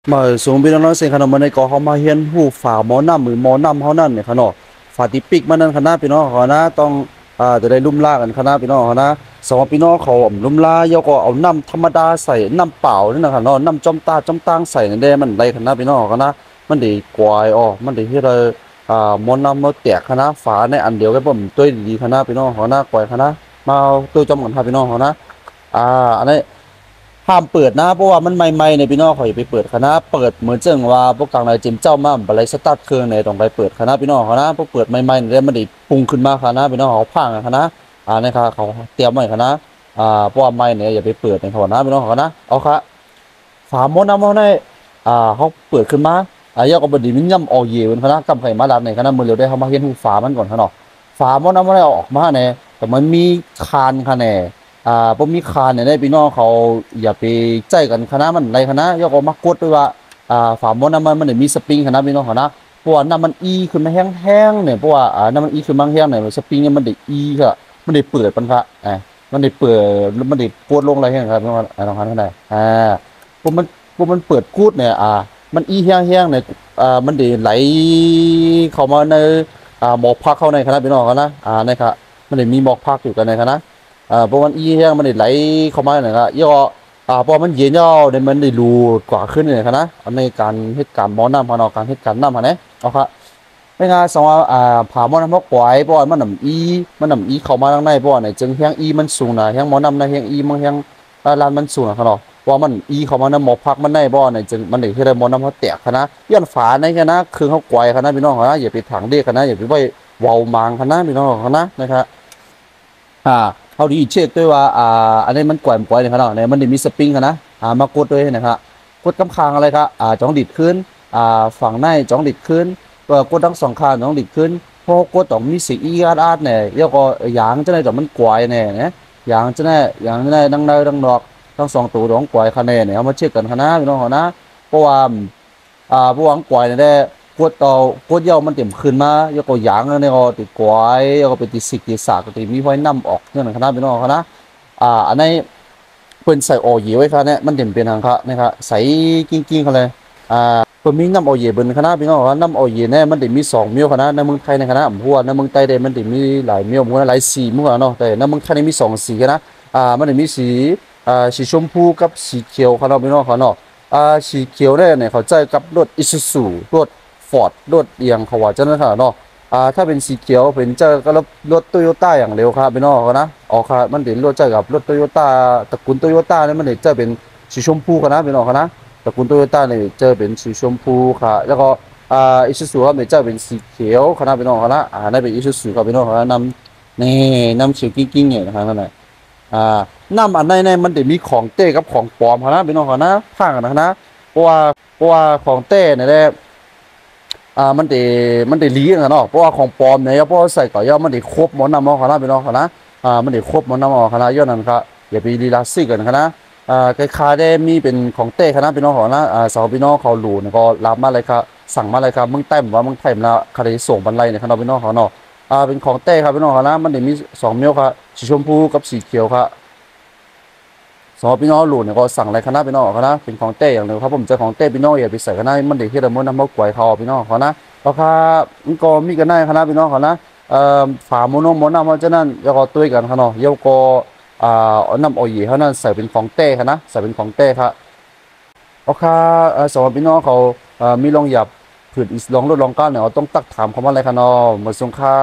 มาสูงพี่น้องเสียงขนาดมันในก่อเขามาเฮียนหูฝ่าหมอน้ำหรือหมอน้ำเขานั่นเนี่ยขนาดฝ่าติปิกมันนั่นคณะพี่น้องเขานะต้องจะได้ลุ่มล่ากันคณะพี่น้องเขานะสองพี่น้องเขาลุ่มล่าเยาก็เอาน้ำธรรมดาใส่น้ำเปล่านี่นะคนาะน้ำจอมตาจอมตังใส่ในเด้มันไรคณะพี่น้องเขานะมันดีกวายอ๋อมันดีที่เราหมอน้ำมาแตกคณะฝาในอันเดียวกันผมตัวดีคณะพี่น้องเขานะกวายคณะมาตัวจอมกันครับพี่น้องเขานะอันนี้ ห้ามเปิดนะเพราะว่ามันใหม่ๆในพี่น้องเขาอย่าไปเปิดคณะเปิดเหมือนเจิงว่าพวกกลางในจิมเจ้ามาอะไรสตาร์ทเครื่องในต้องไปเปิดคณะพี่น้องเขานะพวกเปิดใหม่ๆเนี่ยมันได้ปรุงขึ้นมาคณะพี่น้องเขาพังคณะนะครับเขาเตรียมไว้คณะเพราะว่าใหม่เนี่ยอย่าไปเปิดในเขานะพี่น้องเขานะเอาค่ะฝาหม้อน้ำเขาในเขาเปิดขึ้นมายกเอาบดีมินย่ำออกเย่เป็นคณะกำไข่มาลัดในคณะมือเร็วได้เขามาเห็นหูฝามันก่อนขนาดฝาหม้อน้ำเขาได้ออกมาเนี่ยแต่มันมีคานคะแนน บ่มีคานเนี่ยได้พี่น้องเขาอย่าไปใจกันคณะมันไรคณะยกออกมากดด้วยว่าฝาหม้อน้ำมันได้มีสปริงคณะพี่น้องเขานะเพราะว่าน้ำมันอีขึ้นมาแห้งๆเนี่ยเพราะว่าน้ำมันอีขึ้นมาแห้งเนี่ยสปริงเนี่ยมันได้อีก็มันได้เปิดปันค่ะมันได้เปิดมันได้กดลงอะไรแห้งครับพี่น้องน้องคันเท่าไหร่พวกมันเปิดกูดเนี่ยมันอีแห้งๆเนี่ยมันได้ไหลเข้ามาในหมอกพักเข้าในคณะพี่น้องเขานะนะครับมันได้มีหมอกพักอยู่กันในคณะ เพราะมันอีแห้งมันได้ไหลเข้ามาเนี่ยครับย่อพอมันเย็นย่อเนี่ยมันได้รูกว่าขึ้นเนี่ยครับนะอันในการเหตุการณ์หมอน้ำพอนอการเหตุการณ์น้ำฮะเนี่ยเอาครับไม่งานสองผ่าหมอน้ำพวกปล่อยเพราะมันน้ำอีเข้ามาทางในเพราะในจึงแห้งอีมันสูงนะแห้งหมอน้ำนะแห้งอีมันแห้งลานมันสูงนะครับเนาะเพราะมันอีเข้ามาในหมอกพักมันได้เพราะในจึงมันได้ที่ได้หมอน้ำเขาแตกครับนะย้อนฝาในครับนะคือเขาปล่อยครับนะพี่น้องครับนะอย่าไปถังเด็กครับนะอย่าไปไว้วาวมางครับนะพี่น้องครับนะครับ เขาดีเช็คด้วยว่าอันนี้มันกว่อยนะครับเนี่ยมันได้มีสปริงนะมากดด้วยนะครับกดกำคางอะไรครับจ้องดิดขึ้นฝั่งในจ้องดิดขึ้นกดทั้งสองข้างจ้องดิดขึ้นเพราะกดต้องมีสีอาร์ตเนี่ยแล้วก็ยางจะได้แต่มันกว่อยเนี่ยนะยางจะได้ดังดอกทั้งสองตัวของกว่อยคะแนนเนี่ยเอามาเช็คกันคณะพี่น้องเขานะเพราะว่าพวกกว่อยเนี่ยกดต่อกดเย้ามันเต็มขึ้นมาแล้วก็ยางเนี่ยก็ติดกวายแล้วก็ไปติดสิกติดสากติดมีไว้นำออกเนี่ยนะคณะพี่น้องเขานะอันนี้เป็นใส่ออยล์ไว้ครับเนี่ยมันเต็มเป็นทางครับนะครับใส่กิ้งเขาเลยเพิ่นมีน้ำออยล์เบิ่นคณะพี่น้องครับน้ำออยล์เนี่ยมันได้มี2เมี่ยวคณะในเมืองไทยในคณะผมว่าในเมืองใต้ได้มันได้มีหลายเมี่ยวมันหลายสีมั้งเนาะแต่ในเมืองไทยนี่มี2สีคณะมันได้มีสีสีชมพูกับสีเขียวคณะพี่น้องเขาเนาะสีเขียวเนี่ยเขาใจกับรถอิซูซุรถ ฟอร์ดรถเอียงเขาว่าจะนั่นค่ะเนาะถ้าเป็นสีเขียวเป็นเจอกับรถโตโยต้าอย่างเร็วครับพี่น้องเขานะออกครับมันเดี๋ยวรถเจอกับรถโตโยต้าตระกูลโตโยต้าเนี่ยมันเดี๋ยวเจอเป็นสีชมพูครับนะพี่น้องเขานะตระกูลโตโยต้าเนี่ยเจอเป็นสีชมพูค่ะแล้วก็อิซูซุครับเนี่ยเจอเป็นสีเขียวครับนะพี่น้องเขานะนั่นเป็นอิซูซุครับพี่น้องเขานะนำนี่นำเขียวกิ้งๆเนี่ยนะครับนั่นแหละน้ำอันในมันเดี๋ยวมีของเต้กับของปลอมครับนะพี่น้องเขานะข้างกันนะเพราะว่าของเต้เนี่ยแหละ มันได้ลีกันเนาะเพราะว่าของปลอมเนี่ยเพราะใส่ก่อย่อมันได้ครบหมดนำเอาคณะพี่น้องคณะมันได้ครบหมดนำเอาคณะย้อนนั้นครับอย่าไปลีลาซี่กันคณะคล้ายๆได้มีเป็นของเต้คณะพี่น้องคณะสาวพี่น้องเขาหลูเนี่ยก็รับมาเลยครับสั่งมาเลยครับมึงเต็มว่ามึงไทยนะคดีส่งบรรลัยเนี่ยคณะพี่น้องเขาเนาะเป็นของเต้ครับพี่น้องคณะมันได้มี2เมลครับสีชมพูกับสีเขียวครับ สองพี่น้องหลุดเนี่ยก็สั่งอะไรคณะพี่น้องคณะเป็นของเต้อย่างเดียวครับผมเจอของเต้พี่น้องอย่าไปใส่คณะมันเด็กที่เราเมื่อนำมากวยเขาพี่น้องเขานะราคามันก็มีกันได้คณะพี่น้องเขานะฝาโมโนโมนาเพราะฉะนั้นแล้วก็ตุ้ยกันเขาเนาะเยาก็น้ำออยเขานั่นใส่เป็นของเต้คณะใส่เป็นของเต้ครับราคาสองพี่น้องเขามีลองหยับผืนลองลดลองก้านเนี่ยต้องตักถามเขาว่าอะไรคะเนาะเหมือนสงค่า